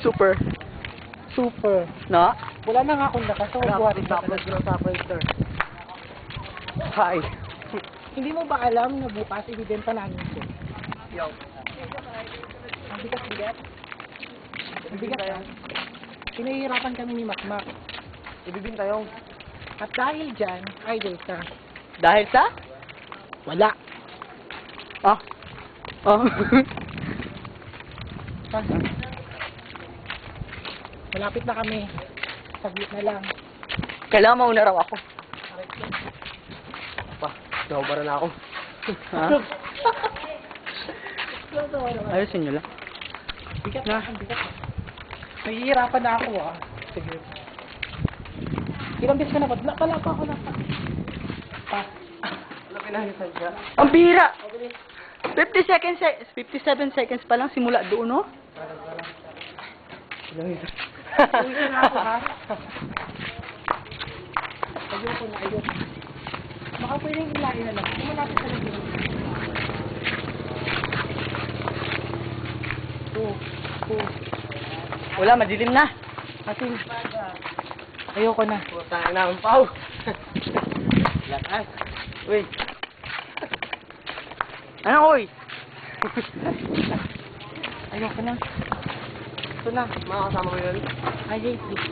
Super. Super. Na? Wala na nga akong lakas. So, buhatin na ako. Hi. Hindi mo ba alam na bukas ibibenta namin ito? Yo. Ang bigat-bigat. Ang bigat yan. Pinahihirapan kami ni Makmak. Ibibinta yung. At dahil dyan, idol ka. Dahil sa? Wala. Ah. Oh. Kasi, malapit na kami. Saglit na lang. Kailangan mauna raw ako. Pa, nakubara na ako. Ha? Ayusin nyo lang. Bigat na. Ang bigat. Nahihirapan na ako ah. Sige. Ilang beses ka na ba? Wala pa ako na. Pa. Wala pinahisan siya. Ang bihira! 57 seconds pa lang simula doon, no? Uwi na ako ha. Ayoko na, ayoko. Baka pwedeng ilain na lang. Hindi mo natin talaga. Wala, madilim na. Kasi, ayoko na. Putang na ang pao. Lakas. Uy. Ano, uy? Ayoko na. Ito na, makakasama mo yun. I hate this.